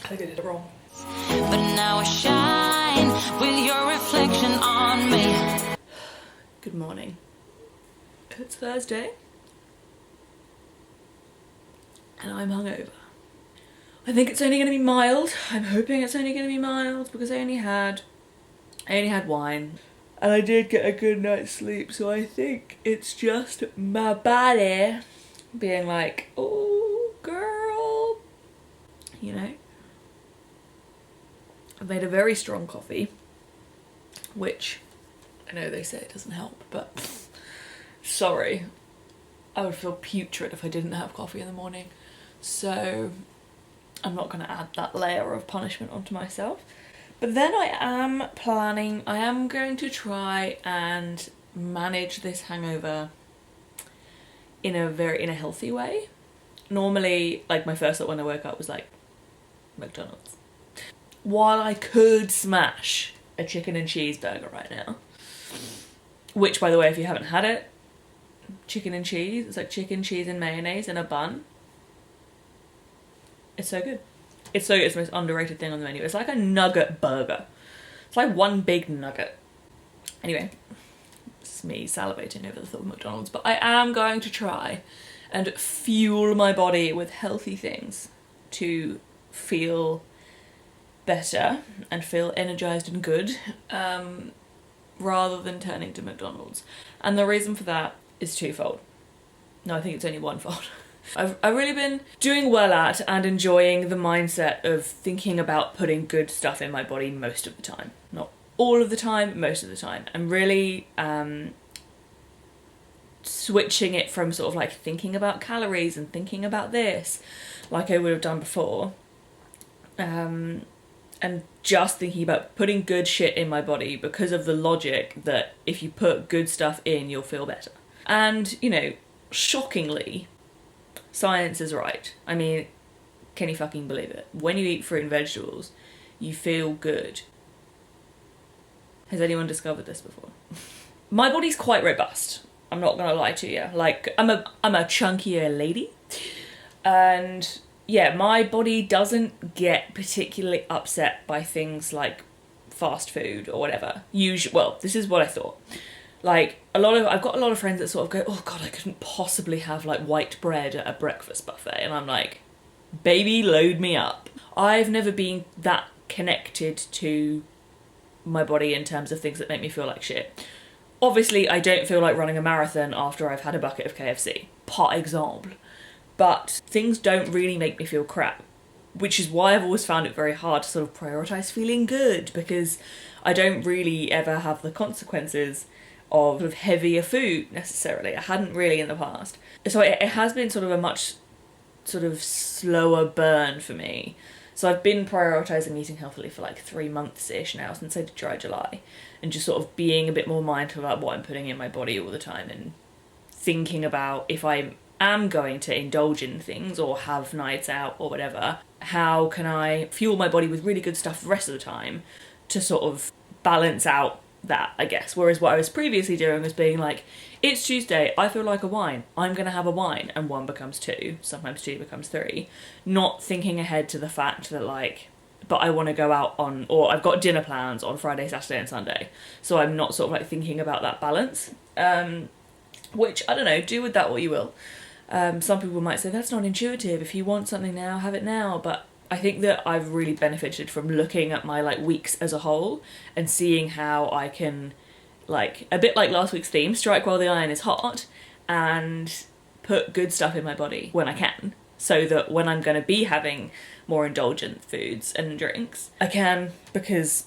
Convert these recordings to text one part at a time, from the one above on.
I think I did it wrong. But now I shine with your reflection on me. Good morning. It's Thursday. And I'm hungover. I think it's only going to be mild. I'm hoping it's only going to be mild because I only had wine. And I did get a good night's sleep, so I think it's just my body being like, oh, girl. You know? I've made a very strong coffee, which I know they say it doesn't help, but sorry. I would feel putrid if I didn't have coffee in the morning. So I'm not going to add that layer of punishment onto myself. But then I am going to try and manage this hangover in a healthy way. Normally, like, my first thought when I woke up was like, McDonald's. While I could smash a chicken and cheese burger right now, which, by the way, if you haven't had it, chicken and cheese, it's like chicken, cheese and mayonnaise in a bun. It's so good. It's so good. It's the most underrated thing on the menu. It's like a nugget burger. It's like one big nugget. Anyway, this is me salivating over the thought of McDonald's, but I am going to try and fuel my body with healthy things to feel better and feel energized and good, rather than turning to McDonald's. And the reason for that is twofold. No, I think it's only onefold. I've really been doing well at and enjoying the mindset of thinking about putting good stuff in my body most of the time. Not all of the time, most of the time. I'm really switching it from sort of like thinking about calories and thinking about this like I would have done before, and just thinking about putting good shit in my body because of the logic that if you put good stuff in, you'll feel better. And, you know, shockingly, science is right. I mean, can you fucking believe it? When you eat fruit and vegetables, you feel good. Has anyone discovered this before? My body's quite robust. I'm not gonna lie to you. Like, I'm a chunkier lady. And yeah, my body doesn't get particularly upset by things like fast food or whatever. Well, this is what I thought. Like, I've got a lot of friends that sort of go, oh God, I couldn't possibly have like white bread at a breakfast buffet. And I'm like, baby, load me up. I've never been that connected to my body in terms of things that make me feel like shit. Obviously, I don't feel like running a marathon after I've had a bucket of KFC, par exemple. But things don't really make me feel crap, which is why I've always found it very hard to sort of prioritise feeling good, because I don't really ever have the consequences of heavier food necessarily. I hadn't really in the past. So it has been sort of a much sort of slower burn for me. So I've been prioritising eating healthily for like 3 months-ish now, since I did Dry July, and just sort of being a bit more mindful about what I'm putting in my body all the time, and thinking about if I am going to indulge in things or have nights out or whatever, how can I fuel my body with really good stuff the rest of the time to sort of balance out that, I guess. Whereas what I was previously doing was being like, it's Tuesday, I feel like a wine, I'm going to have a wine, and 1 becomes 2, sometimes 2 becomes 3. Not thinking ahead to the fact that like, but I want to go out on, or I've got dinner plans on Friday, Saturday and Sunday. So I'm not sort of like thinking about that balance, which, I don't know, do with that what you will. Some people might say that's not intuitive. If you want something now, have it now. But I think that I've really benefited from looking at my like weeks as a whole and seeing how I can, like, a bit like last week's theme, strike while the iron is hot and put good stuff in my body when I can, so that when I'm going to be having more indulgent foods and drinks, I can, because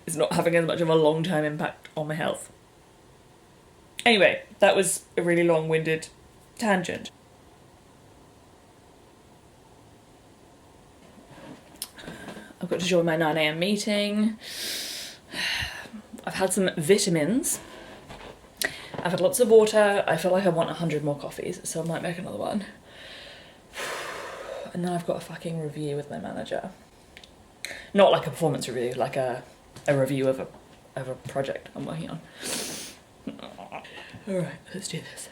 it's not having as much of a long-term impact on my health. Anyway, that was a really long-winded tangent. I've got to join my 9 a.m. meeting. I've had some vitamins. I've had lots of water. I feel like I want 100 more coffees, so I might make another one. And then I've got a fucking review with my manager. Not like a performance review, like a review of a project I'm working on. Alright, let's do this.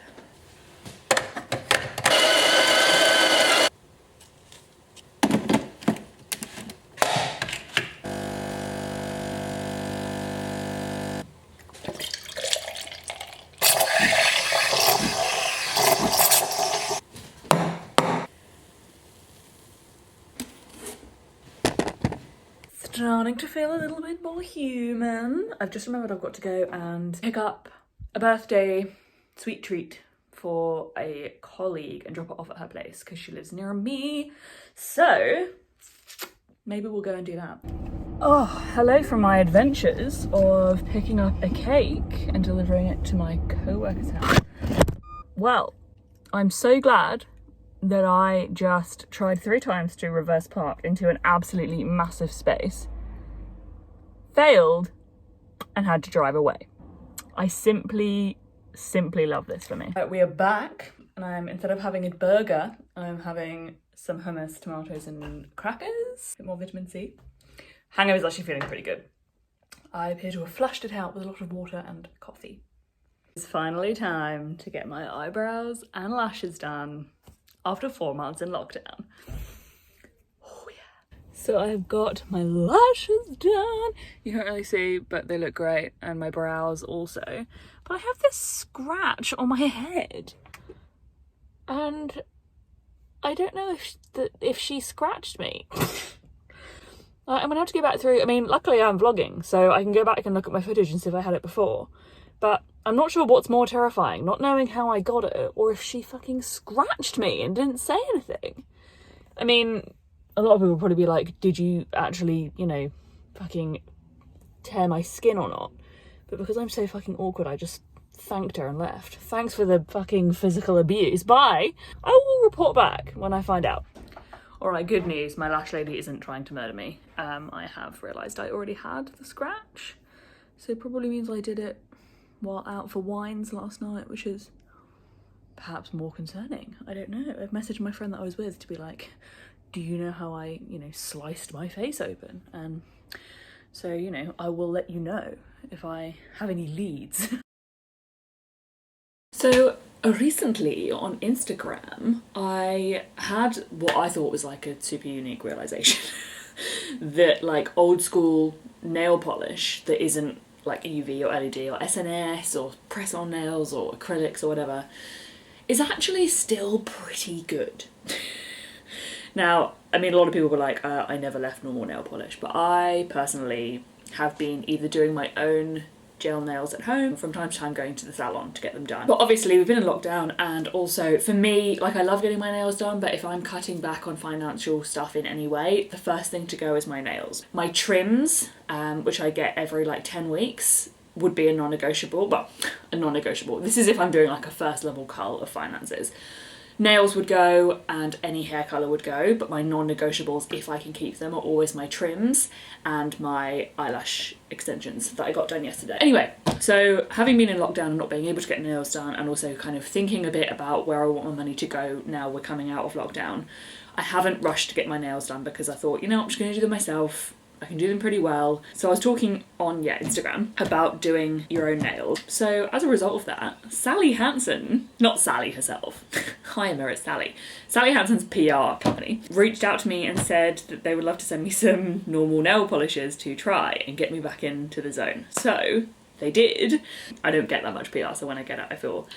starting to feel a little bit more human. I've just remembered I've got to go and pick up a birthday sweet treat for a colleague and drop it off at her place because she lives near me. So maybe we'll go and do that. Oh, hello from my adventures of picking up a cake and delivering it to my co-worker's house. Well, I'm so glad that I just tried 3 times to reverse park into an absolutely massive space, failed, and had to drive away. I simply love this for me. We are back, and instead of having a burger, I'm having some hummus, tomatoes, and crackers. A bit more vitamin C. Hangover's actually feeling pretty good. I appear to have flushed it out with a lot of water and coffee. It's finally time to get my eyebrows and lashes done after 4 months in lockdown. Oh yeah. So I've got my lashes done. You can't really see, but they look great. And my brows also. But I have this scratch on my head. And I don't know if she scratched me. I'm gonna have to go back through. I mean, luckily I'm vlogging, so I can go back and look at my footage and see if I had it before. But I'm not sure what's more terrifying, not knowing how I got it, or if she fucking scratched me and didn't say anything. I mean, a lot of people will probably be like, did you actually, you know, fucking tear my skin or not? But because I'm so fucking awkward, I just thanked her and left. Thanks for the fucking physical abuse. Bye! I will report back when I find out. Alright, good news, my lash lady isn't trying to murder me. I have realised I already had the scratch, so it probably means I did it while out for wines last night, which is perhaps more concerning. I don't know. I've messaged my friend that I was with to be like, do you know how I, you know, sliced my face open? And so, you know, I will let you know if I have any leads. So recently on Instagram, I had what I thought was like a super unique realisation that like old school nail polish that isn't like UV or LED or SNS or press-on nails or acrylics or whatever is actually still pretty good. Now, I mean, a lot of people were like, I never left normal nail polish, but I personally have been either doing my own gel nails at home, from time to time going to the salon to get them done. But obviously we've been in lockdown, and also for me, like I love getting my nails done, but if I'm cutting back on financial stuff in any way, the first thing to go is my nails. My trims, which I get every like 10 weeks, would be a non-negotiable. Well, a non-negotiable. This is if I'm doing like a first level cull of finances. Nails would go and any hair colour would go, but my non-negotiables, if I can keep them, are always my trims and my eyelash extensions that I got done yesterday. Anyway, so having been in lockdown and not being able to get nails done, and also kind of thinking a bit about where I want my money to go now we're coming out of lockdown, I haven't rushed to get my nails done because I thought, you know, I'm just going to do them myself. I can do them pretty well. So I was talking on, Instagram about doing your own nails. So as a result of that, Sally Hansen, not Sally herself, hi Emma, it's Sally. Sally Hansen's PR company reached out to me and said that they would love to send me some normal nail polishes to try and get me back into the zone. So they did. I don't get that much PR, so when I get it, I feel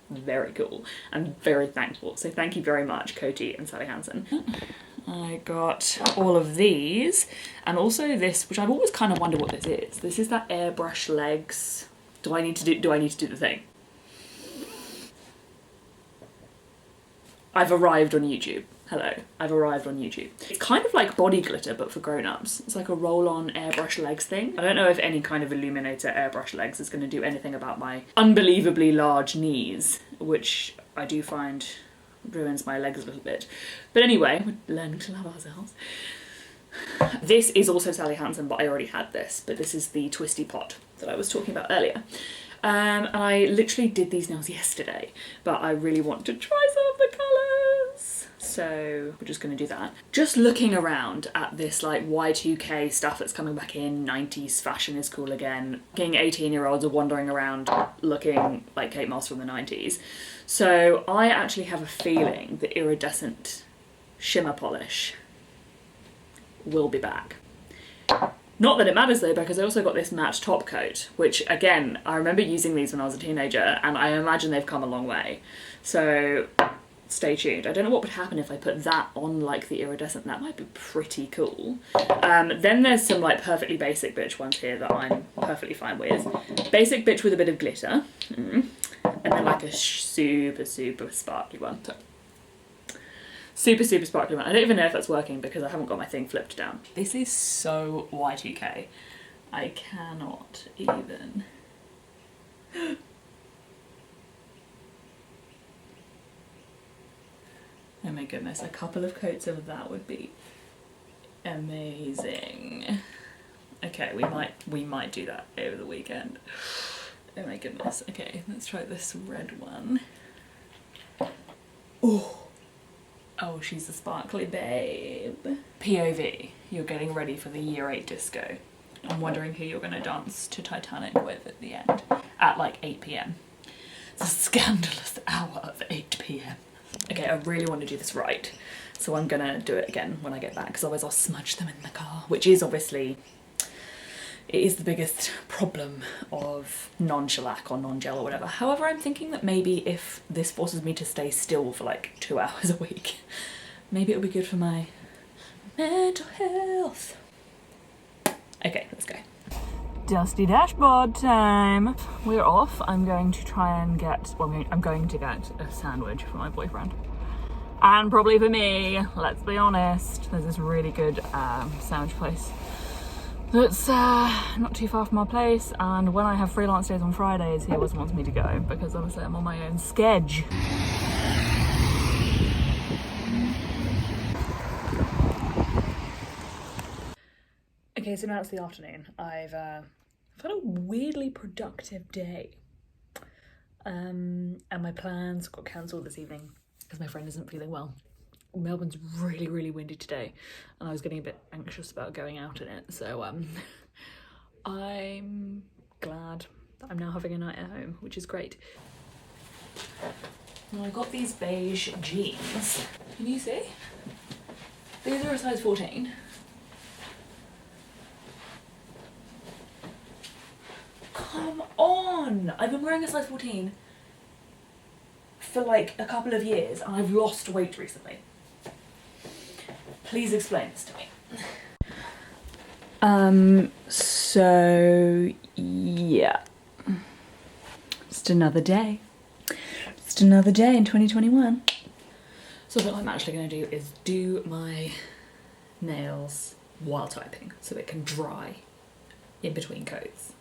very cool and very thankful. So thank you very much, Coty and Sally Hansen. I got all of these, and also this, which I've always kind of wondered what this is. This is that airbrush legs. Do I need to do the thing? I've arrived on YouTube. Hello, I've arrived on YouTube. It's kind of like body glitter, but for grown-ups. It's like a roll-on airbrush legs thing. I don't know if any kind of illuminator airbrush legs is going to do anything about my unbelievably large knees, which I do find ruins my legs a little bit. But anyway, we're learning to love ourselves. This is also Sally Hansen, but I already had this. But this is the twisty pot that I was talking about earlier. And I literally did these nails yesterday, but I really want to try some of the colours. So we're just going to do that. Just looking around at this like Y2K stuff that's coming back in, 90s fashion is cool again. 18-year-olds are wandering around looking like Kate Moss from the 90s. So I actually have a feeling that iridescent shimmer polish will be back. Not that it matters though, because I also got this matte top coat, which again, I remember using these when I was a teenager, and I imagine they've come a long way. So stay tuned. I don't know what would happen if I put that on like the iridescent. That might be pretty cool. Then there's some like perfectly basic bitch ones here that I'm perfectly fine with. Basic bitch with a bit of glitter. And then like a super sparkly one. Super sparkly one. I don't even know if that's working because I haven't got my thing flipped down. This is so Y2K. I cannot even. Oh my goodness, a couple of coats of that would be amazing. Okay, we might do that over the weekend. Oh my goodness. Okay, let's try this red one. Oh, she's a sparkly babe. POV, you're getting ready for the year 8 disco. I'm wondering who you're gonna dance to Titanic with at the end. At like 8 PM. It's a scandalous hour of 8 PM. Okay, I really want to do this right, so I'm gonna do it again when I get back, because otherwise I'll smudge them in the car, which is obviously, it is the biggest problem of non-shellac or non-gel or whatever. However, I'm thinking that maybe if this forces me to stay still for like 2 hours a week, maybe it'll be good for my mental health. Okay, let's go. Dusty dashboard time. We're off. I'm going to try and get, well, I'm going to get a sandwich for my boyfriend. And probably for me, let's be honest. There's this really good sandwich place that's not too far from our place, and when I have freelance days on Fridays, he always wants me to go because obviously I'm on my own schedule. Okay, so now it's the afternoon. I've had a weirdly productive day. And my plans got cancelled this evening because my friend isn't feeling well. Melbourne's really windy today, and I was getting a bit anxious about going out in it, so I'm glad that I'm now having a night at home, which is great. Now I got these beige jeans. Can you see? These are a size 14. Come on! I've been wearing a size 14 for like a couple of years, and I've lost weight recently. Please explain this to me. So yeah. Just another day. Just another day in 2021. So what I'm actually gonna do is do my nails while typing so it can dry in between coats.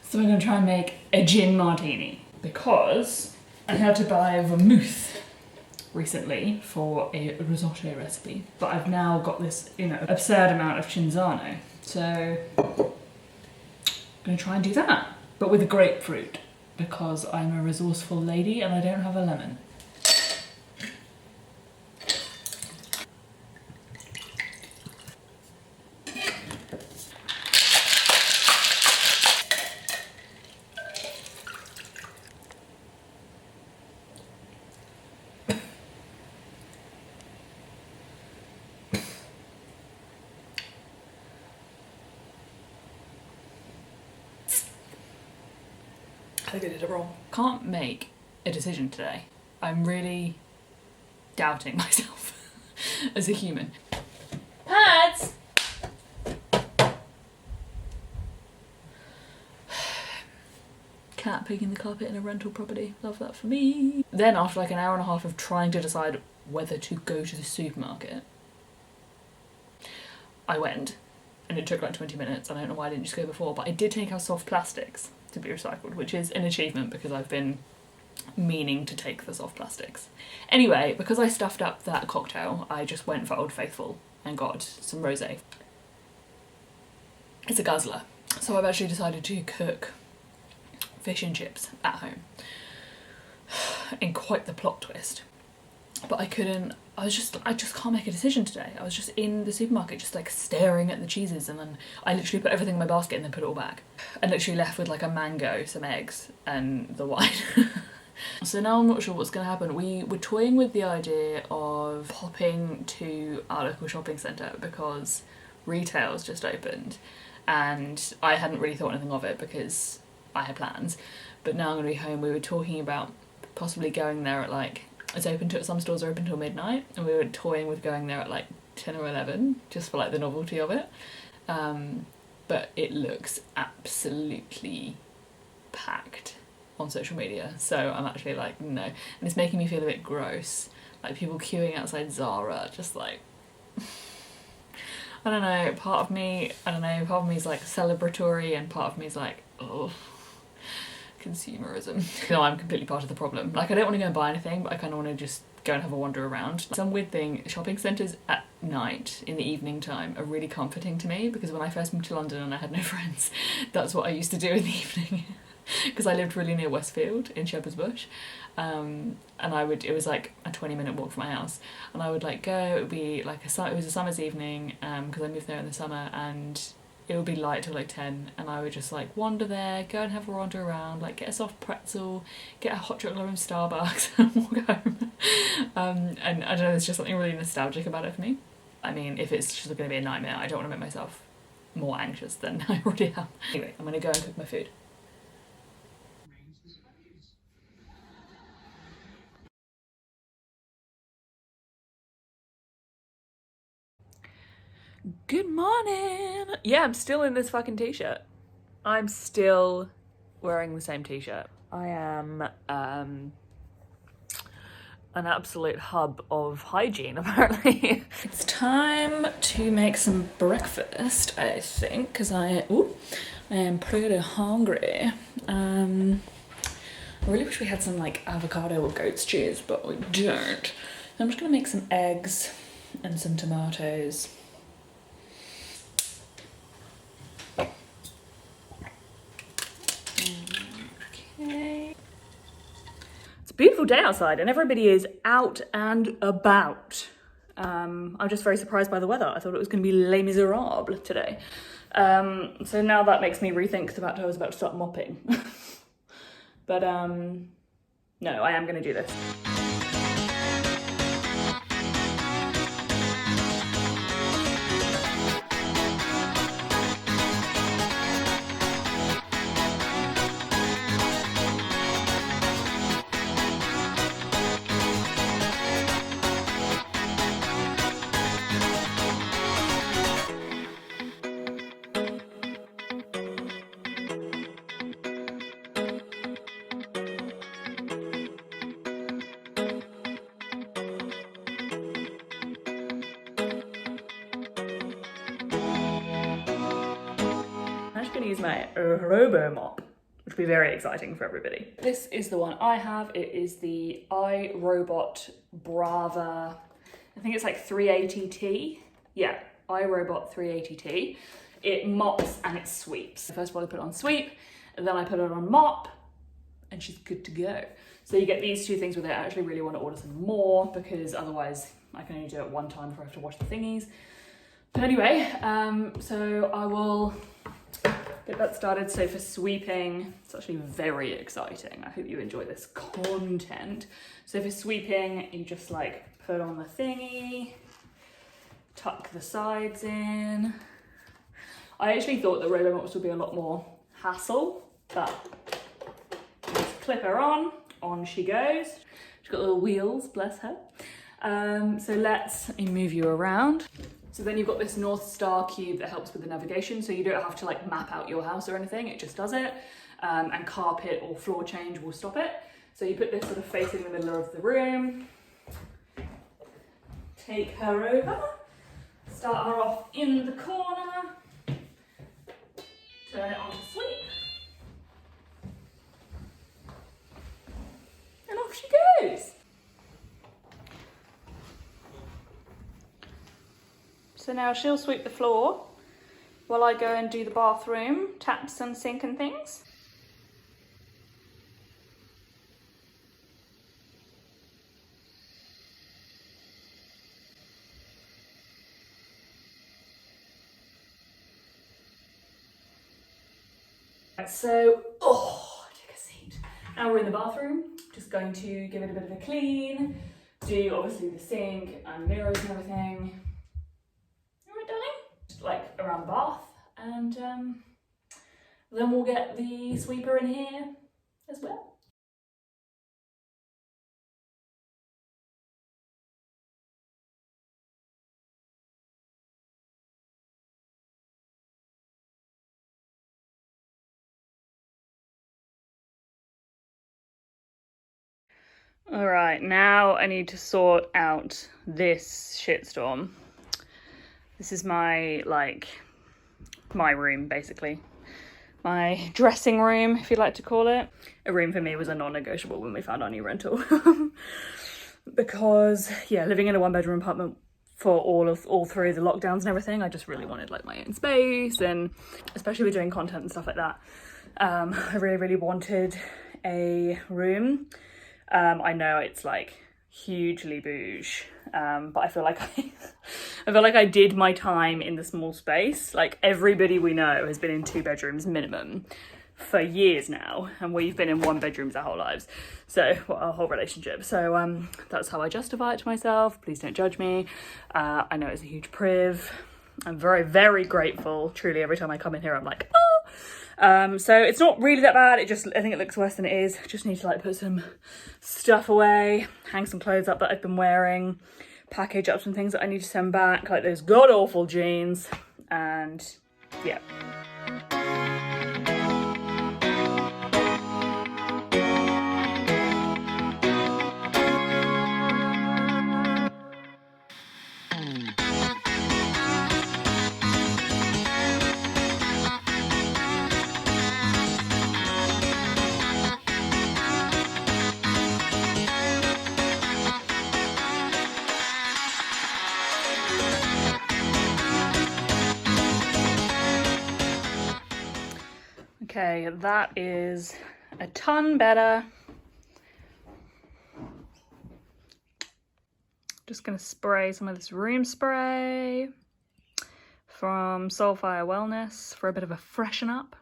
So I'm going to try and make a gin martini because I had to buy vermouth recently for a risotto recipe, but I've now got this, absurd amount of Cinzano. So I'm going to try and do that, but with a grapefruit because I'm a resourceful lady and I don't have a lemon. I think I did it wrong. Can't make a decision today. I'm really doubting myself as a human. Pads! Cat picking the carpet in a rental property. Love that for me. Then after like an hour and a half of trying to decide whether to go to the supermarket, I went, and it took like 20 minutes. I don't know why I didn't just go before, but I did take our soft plastics to be recycled, which is an achievement because I've been meaning to take the soft plastics. Anyway, because I stuffed up that cocktail, I just went for Old Faithful and got some rosé. It's a guzzler. So I've actually decided to cook fish and chips at home. in quite the plot twist. But I just can't make a decision today. I was just in the supermarket just like staring at the cheeses, and then I literally put everything in my basket and then put it all back. And literally left with like a mango, some eggs and the wine. So now I'm not sure what's going to happen. We were toying with the idea of popping to our local shopping centre because retail's just opened, and I hadn't really thought anything of it because I had plans. But now I'm going to be home. We were talking about possibly going there at like, some stores are open till midnight, and we were toying with going there at like 10 or 11 just for like the novelty of it. But it looks absolutely packed on social media, so I'm actually like, no. And it's making me feel a bit gross, like people queuing outside Zara, just like I don't know, part of me is like celebratory, and part of me is like, oh, consumerism. No, I'm completely part of the problem. Like, I don't want to go and buy anything, but I kind of want to just go and have a wander around. Some weird thing, shopping centres at night, in the evening time, are really comforting to me, because when I first moved to London and I had no friends, that's what I used to do in the evening. Because I lived really near Westfield in Shepherd's Bush, and it was like a 20-minute walk from my house, and I would like go, it would be like it was a summer's evening, because I moved there in the summer, and it would be light till like 10, and I would just like wander there, go and have a wander around, like get a soft pretzel, get a hot chocolate from Starbucks and walk home. And I don't know, there's just something really nostalgic about it for me. I mean, if it's just going to be a nightmare, I don't want to make myself more anxious than I already am. Anyway, I'm going to go and cook my food. Good morning! Yeah, I'm still in this fucking t-shirt. I'm still wearing the same t-shirt. I am an absolute hub of hygiene, apparently. It's time to make some breakfast, I think, because I am pretty hungry. I really wish we had some like avocado or goat's cheese, but we don't. I'm just gonna make some eggs and some tomatoes. Okay. It's a beautiful day outside and everybody is out and about. I'm just very surprised by the weather. I thought it was going to be Les Miserables today. So now that makes me rethink the fact I was about to start mopping. But no, I am going to do this. I'm just going to use my robo mop, which will be very exciting for everybody. This is the one I have. It is the iRobot Brava. I think it's like 380T. Yeah, iRobot 380T. It mops and it sweeps. First of all, I put it on sweep, and then I put it on mop, and she's good to go. So you get these two things with it. I actually really want to order some more, because otherwise I can only do it one time before I have to wash the thingies. But anyway, so I will get that started. So for sweeping, it's actually very exciting. I hope you enjoy this content. So for sweeping, you just like put on the thingy, tuck the sides in. I actually thought that robo mops would be a lot more hassle, but just clip her on she goes. She's got little wheels, bless her. So let me move you around. So then you've got this North Star cube that helps with the navigation, so you don't have to like map out your house or anything, it just does it. And carpet or floor change will stop it. So you put this sort of facing the middle of the room, take her over, start her off in the corner, turn it on to sweep, and off she goes. So now she'll sweep the floor while I go and do the bathroom, taps and sink and things. So, take a seat. Now we're in the bathroom, just going to give it a bit of a clean, do obviously the sink and mirrors and everything. Alright, darling? Just like around the bath, and then we'll get the sweeper in here as well. Alright, now I need to sort out this shitstorm. This is my, my room, basically. My dressing room, if you'd like to call it. A room for me was a non-negotiable when we found our new rental. Because, yeah, living in a one-bedroom apartment for all through the lockdowns and everything, I just really wanted, like, my own space, and especially with doing content and stuff like that, I really, really wanted a room. I know it's like hugely bouge, but I feel like I did my time in the small space. Like, everybody we know has been in 2 bedrooms minimum for years now, and we've been in 1 bedrooms our whole lives, so our whole relationship. So that's how I justify it to myself. Please don't judge me. I know it's a huge priv. I'm very, very grateful. Truly, every time I come in here, I'm like, oh. So it's not really that bad. I think it looks worse than it is. Just need to like put some stuff away, hang some clothes up that I've been wearing, package up some things that I need to send back, like those god awful jeans, and yeah. Okay, that is a ton better. Just gonna spray some of this room spray from Soulfire Wellness for a bit of a freshen up.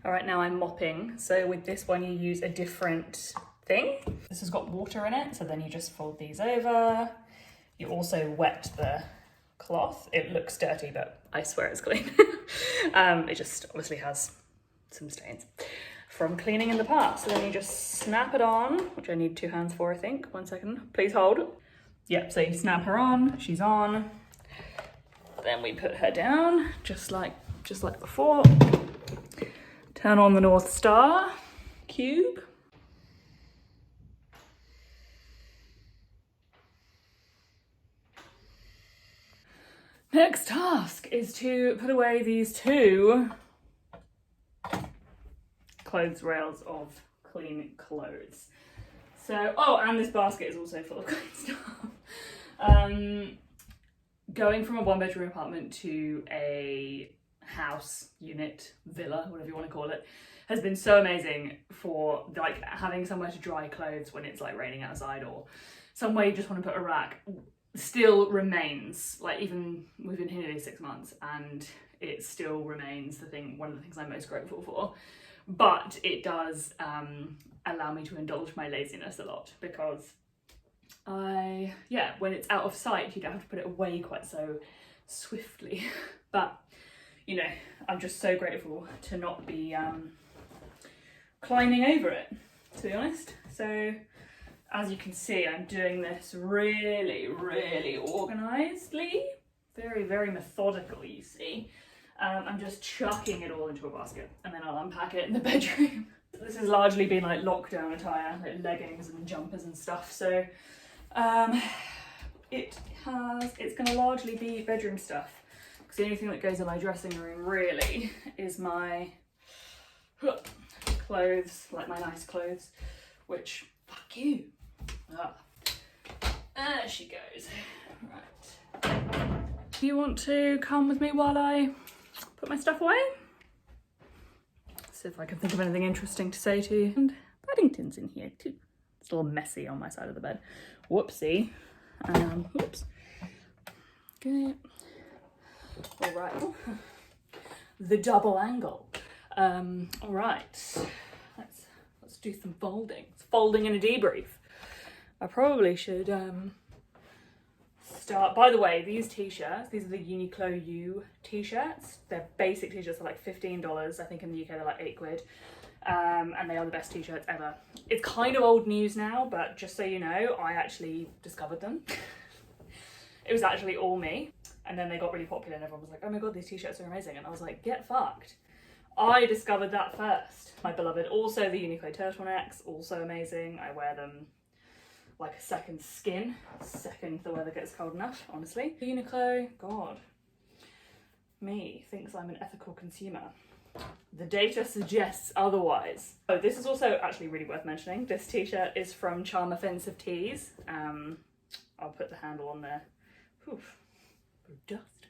All right, now I'm mopping. So with this one, you use a different thing. This has got water in it, so then you just fold these over. You also wet the cloth. It looks dirty, but I swear it's clean. It just obviously has some stains from cleaning in the past. So then you just snap it on, which I need 2 hands for, I think. 1 second, please hold. Yep, so you snap her on, she's on. Then we put her down, just like before. Turn on the North Star cube. Next task is to put away these 2 clothes rails of clean clothes. So, oh, and this basket is also full of clean stuff. Going from a 1-bedroom apartment to a house, unit, villa, whatever you want to call it, has been so amazing for like having somewhere to dry clothes when it's like raining outside, or somewhere you just want to put a rack. Still remains, like, even we've been here nearly 6 months and it still remains one of the things I'm most grateful for. But it does allow me to indulge my laziness a lot, because when it's out of sight, you don't have to put it away quite so swiftly. But, you know, I'm just so grateful to not be climbing over it, to be honest. So, as you can see, I'm doing this really, really organisedly. Very, very methodical, you see. I'm just chucking it all into a basket, and then I'll unpack it in the bedroom. This has largely been like lockdown attire, like leggings and jumpers and stuff. So it's gonna largely be bedroom stuff, because the only thing that goes in my dressing room really is my clothes, like my nice clothes, which, fuck you. There she goes. Right. Do you want to come with me while I put my stuff away? See if I can think of anything interesting to say to you. And Paddington's in here too. It's a little messy on my side of the bed. Whoopsie. Whoops. Okay. All right. the double angle. All right, let's do some folding. It's folding and a debrief. I probably should start. By the way, these t-shirts, these are the Uniqlo U t-shirts. They're basic t-shirts for like $15. I think in the UK they're like £8. And they are the best t-shirts ever. It's kind of old news now, but just so you know, I actually discovered them. It was actually all me. And then they got really popular and everyone was like, oh my god, these t-shirts are amazing. And I was like, get fucked. I discovered that first. My beloved. Also the Uniqlo turtlenecks, also amazing. I wear them like a second skin, second the weather gets cold enough, honestly. Uniqlo, god. Me thinks I'm an ethical consumer. The data suggests otherwise. Oh, this is also actually really worth mentioning. This t-shirt is from Charm Offensive Tees. I'll put the handle on there. Oof, dust.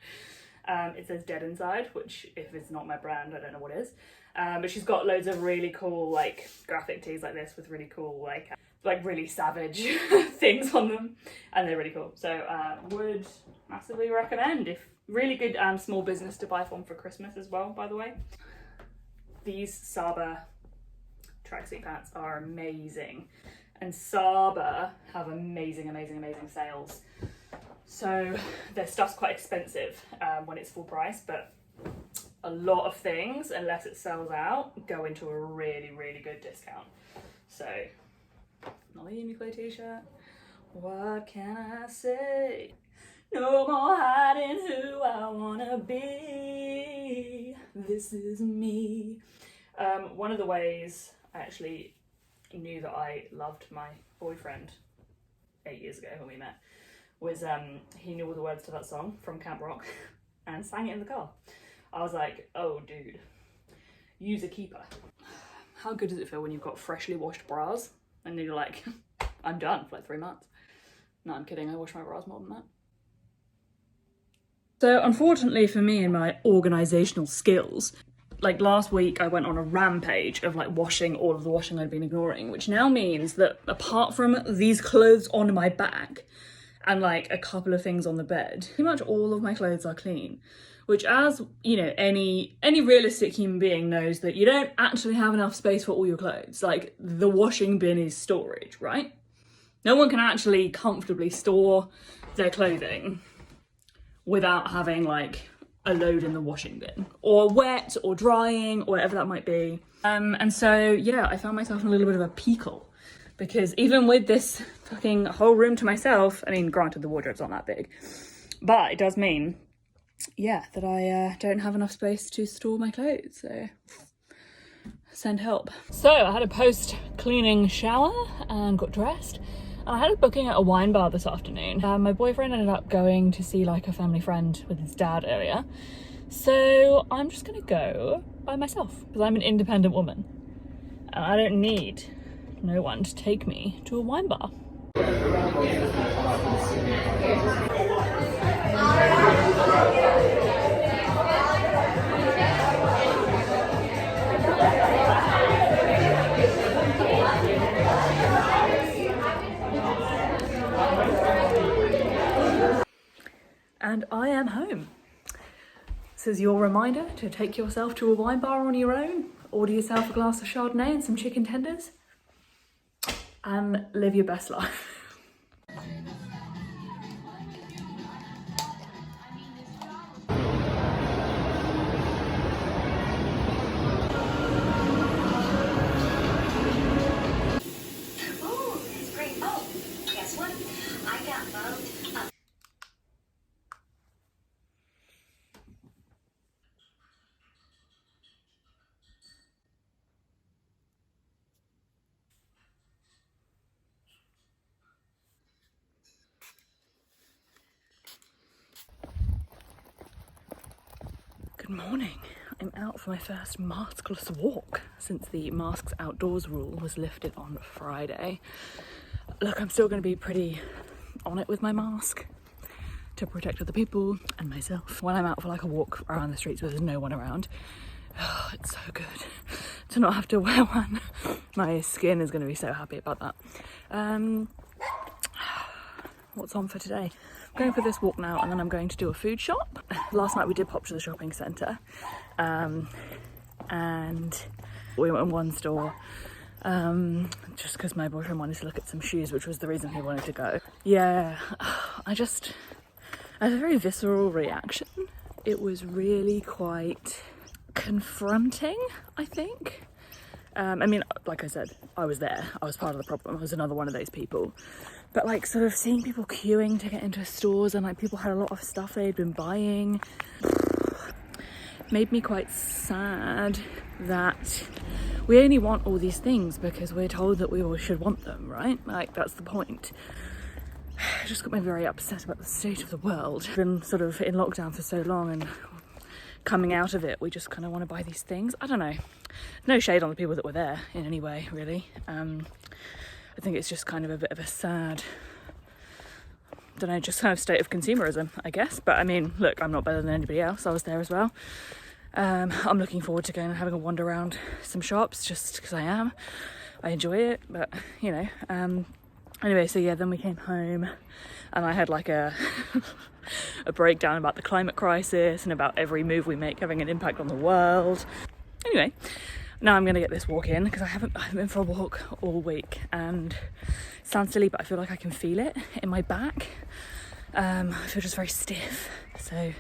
It says dead inside, which if it's not my brand, I don't know what is. But she's got loads of really cool like graphic tees like this with really cool like really savage things on them, and they're really cool. So would massively recommend. If really good small business to buy from for Christmas as well, by the way. These Saba tracksuit pants are amazing, and Saba have amazing sales. So their stuff's quite expensive when it's full price, but a lot of things, unless it sells out, go into a really good discount. So another Uniqlo t-shirt. What can I say? No more hiding who I wanna be. This is me. One of the ways I actually knew that I loved my boyfriend 8 years ago when we met was he knew all the words to that song from Camp Rock and sang it in the car. I was like, oh dude, use a keeper. How good does it feel when you've got freshly washed bras and then you're like, I'm done for like 3 months? No, I'm kidding, I wash my bras more than that. So unfortunately for me and my organisational skills, like last week I went on a rampage of like washing all of the washing I'd been ignoring, which now means that apart from these clothes on my back and like a couple of things on the bed, pretty much all of my clothes are clean. Which, as you know, any realistic human being knows that you don't actually have enough space for all your clothes. Like, the washing bin is storage, right? No one can actually comfortably store their clothing without having like a load in the washing bin, or wet or drying or whatever that might be. And so yeah, I found myself in a little bit of a pickle, because even with this fucking whole room to myself, I mean, granted the wardrobe's not that big, but it does mean, yeah, that I don't have enough space to store my clothes, so send help. So I had a post-cleaning shower and got dressed. I had a booking at a wine bar this afternoon. My boyfriend ended up going to see like a family friend with his dad earlier. So I'm just gonna go by myself, because I'm an independent woman. And I don't need no one to take me to a wine bar. And I am home. This is your reminder to take yourself to a wine bar on your own, order yourself a glass of Chardonnay and some chicken tenders, and live your best life. Oh, that's great. Oh, guess what? I got vote. Good morning. I'm out for my first maskless walk since the masks outdoors rule was lifted on Friday. Look, I'm still going to be pretty on it with my mask to protect other people and myself when I'm out for like a walk around the streets where there's no one around. Oh, it's so good to not have to wear one. My skin is going to be so happy about that. What's on for today? going for this walk now, and then I'm going to do a food shop. Last night we did pop to the shopping centre, and we went in one store just because my boyfriend wanted to look at some shoes, which was the reason he wanted to go. Yeah, I had a very visceral reaction. It was really quite confronting, I think. I mean, like I said, I was there. I was part of the problem. I was another one of those people. But like sort of seeing people queuing to get into stores, and like people had a lot of stuff they'd been buying, made me quite sad that we only want all these things because we're told that we all should want them, right? Like, that's the point. It just got me very upset about the state of the world. We've been sort of in lockdown for so long, and coming out of it, we just kind of want to buy these things. I don't know. No shade on the people that were there in any way, really. I think it's just kind of a bit of a sad, don't know, just kind of state of consumerism, I guess. But I mean, look, I'm not better than anybody else. I was there as well. I'm looking forward to going and having a wander around some shops, just because I enjoy it. But you know, anyway, so yeah, then we came home, and I had like a breakdown about the climate crisis and about every move we make having an impact on the world. Anyway, now I'm gonna get this walk in because I haven't been for a walk all week, and it sounds silly, but I feel like I can feel it in my back. I feel just very stiff, so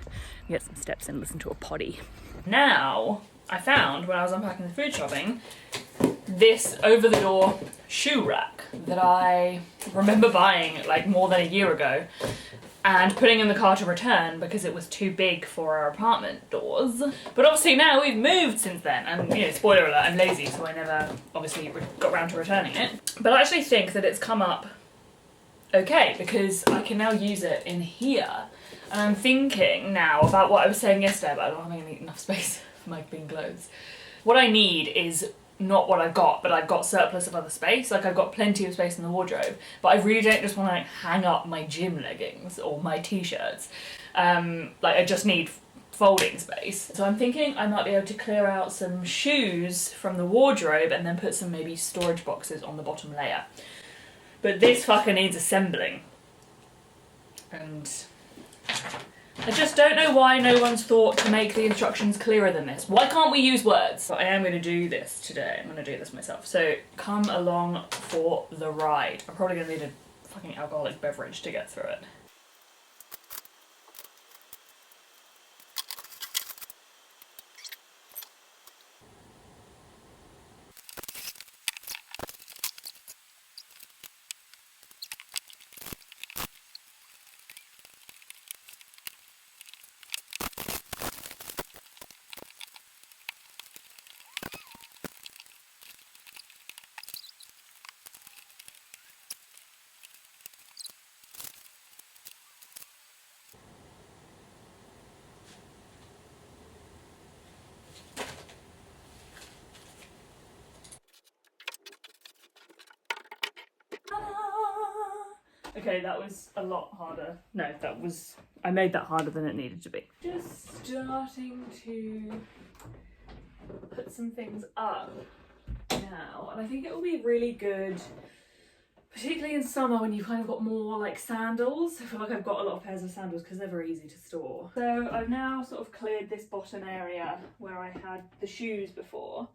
get some steps in, listen to a potty. Now, I found when I was unpacking the food shopping, this over-the-door shoe rack that I remember buying like more than a year ago and putting in the car to return because it was too big for our apartment doors. But obviously now we've moved since then, and you know, spoiler alert, I'm lazy, so I never obviously got around to returning it. But I actually think that it's come up okay because I can now use it in here. And I'm thinking now about what I was saying yesterday about not having enough space for my clean clothes. What I need is not what I've got, but I've got surplus of other space. Like, I've got plenty of space in the wardrobe, but I really don't just want to like hang up my gym leggings or my t-shirts. Like, I just need folding space. So I'm thinking I might be able to clear out some shoes from the wardrobe and then put some maybe storage boxes on the bottom layer. But this fucker needs assembling. And I just don't know why no one's thought to make the instructions clearer than this. Why can't we use words? But I am going to do this today. I'm going to do this myself. So come along for the ride. I'm probably going to need a fucking alcoholic beverage to get through it. Okay, that was a lot harder. No, I made that harder than it needed to be. Just starting to put some things up now, and I think it will be really good, particularly in summer when you've kind of got more like sandals. I feel like I've got a lot of pairs of sandals because they're very easy to store. So I've now sort of cleared this bottom area where I had the shoes before.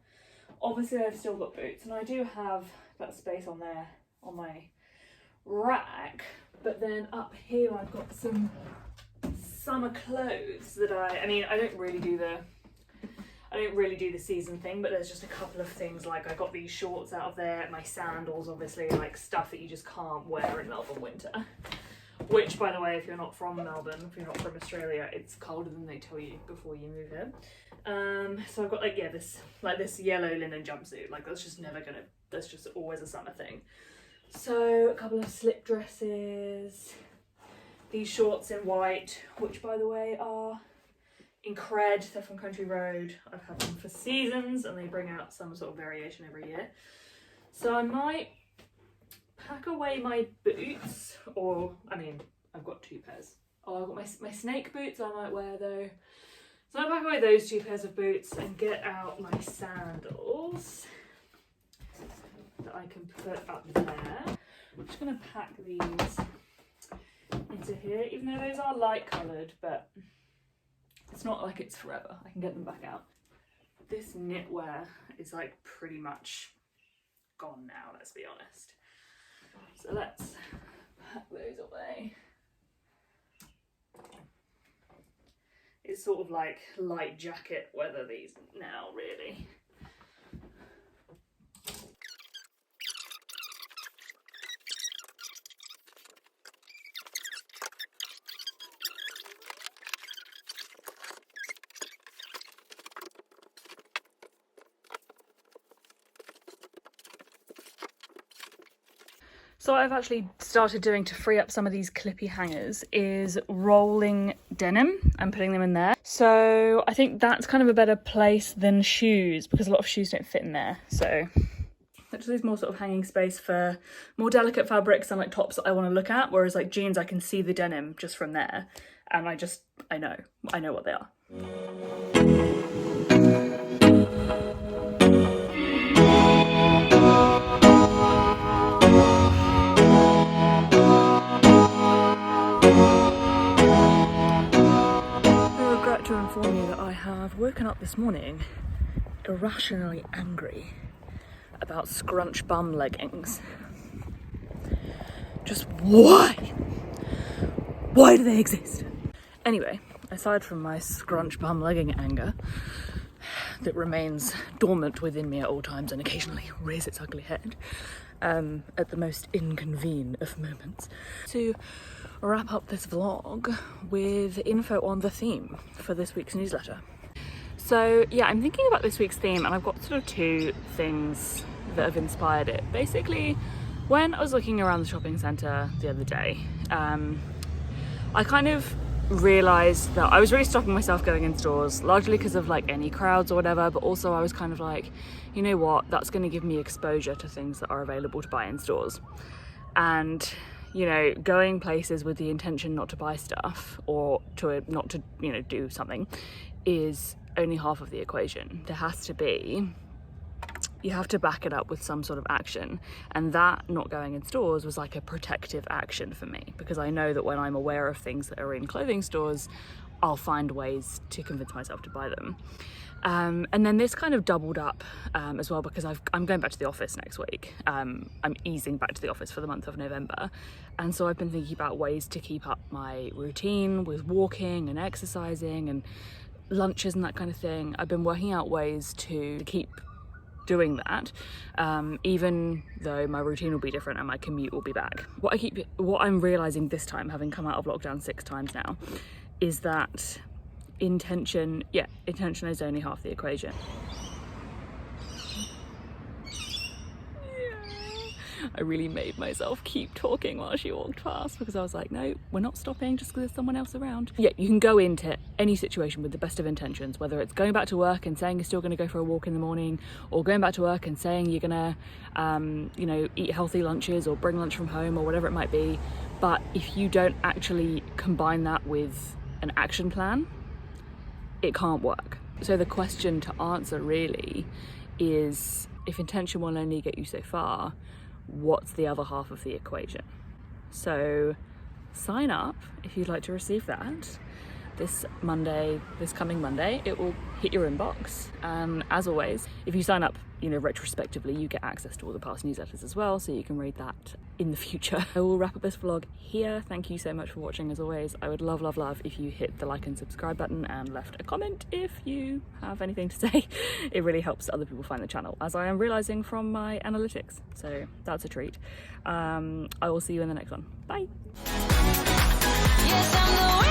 Obviously I've still got boots, and I do have that space on there on my rack, but then up here I've got some summer clothes that I mean I don't really do the season thing, but there's just a couple of things. Like, I got these shorts out of there, my sandals, obviously, like stuff that you just can't wear in Melbourne winter, which, by the way, if you're not from Melbourne, if you're not from Australia, it's colder than they tell you before you move here. So I've got like, yeah, this yellow linen jumpsuit. Like, that's just always a summer thing. So a couple of slip dresses, these shorts in white, which by the way are in Cred, they're from Country Road. I've had them for seasons and they bring out some sort of variation every year. So I might pack away my boots, or I mean, I've got two pairs. Oh, I've got my snake boots I might wear though. So I'll pack away those two pairs of boots and get out my sandals that I can put up there. I'm just going to pack these into here, even though those are light coloured, but it's not like it's forever. I can get them back out. This knitwear is like pretty much gone now, let's be honest. So let's pack those away. It's sort of like light jacket weather these now, really. So what I've actually started doing to free up some of these clippy hangers is rolling denim and putting them in there. So I think that's kind of a better place than shoes, because a lot of shoes don't fit in there. So that just leaves more sort of hanging space for more delicate fabrics and like tops that I want to look at, whereas like jeans I can see the denim just from there, and I know what they are. To inform you that I have woken up this morning irrationally angry about scrunch bum leggings. Just why? Why do they exist? Anyway, aside from my scrunch bum legging anger that remains dormant within me at all times and occasionally rears its ugly head at the most inconvenient of moments, to wrap up this vlog with info on the theme for this week's newsletter. So yeah, I'm thinking about this week's theme, and I've got sort of two things that have inspired it. Basically, when I was looking around the shopping centre the other day, I kind of realised that I was really stopping myself going in stores, largely because of like any crowds or whatever, but also I was kind of like, you know what, that's going to give me exposure to things that are available to buy in stores. And you know, going places with the intention not to buy stuff or not to, you know, do something is only half of the equation. There has to be, you have to back it up with some sort of action. And that not going in stores was like a protective action for me, because I know that when I'm aware of things that are in clothing stores, I'll find ways to convince myself to buy them. And then this kind of doubled up as well, because I'm going back to the office next week. I'm easing back to the office for the month of November. And so I've been thinking about ways to keep up my routine with walking and exercising and lunches and that kind of thing. I've been working out ways to keep doing that, even though my routine will be different and my commute will be back. What I'm realizing this time, having come out of lockdown 6 times now, is that intention is only half the equation. I really made myself keep talking while she walked past, because I was like, no, we're not stopping just because there's someone else around. Yeah, you can go into any situation with the best of intentions, whether it's going back to work and saying you're still going to go for a walk in the morning, or going back to work and saying you're going to, you know, eat healthy lunches or bring lunch from home or whatever it might be. But if you don't actually combine that with an action plan, it can't work. So the question to answer really is, if intention will only get you so far, what's the other half of the equation? So sign up if you'd like to receive that. This coming Monday, it will hit your inbox. And as always, if you sign up, you know, retrospectively, you get access to all the past newsletters as well, so you can read that in the future. I will wrap up this vlog here. Thank you so much for watching. As always, I would love if you hit the like and subscribe button and left a comment if you have anything to say. It really helps other people find the channel, as I am realizing from my analytics. So that's a treat. I will see you in the next one. Bye. Yes, I'm the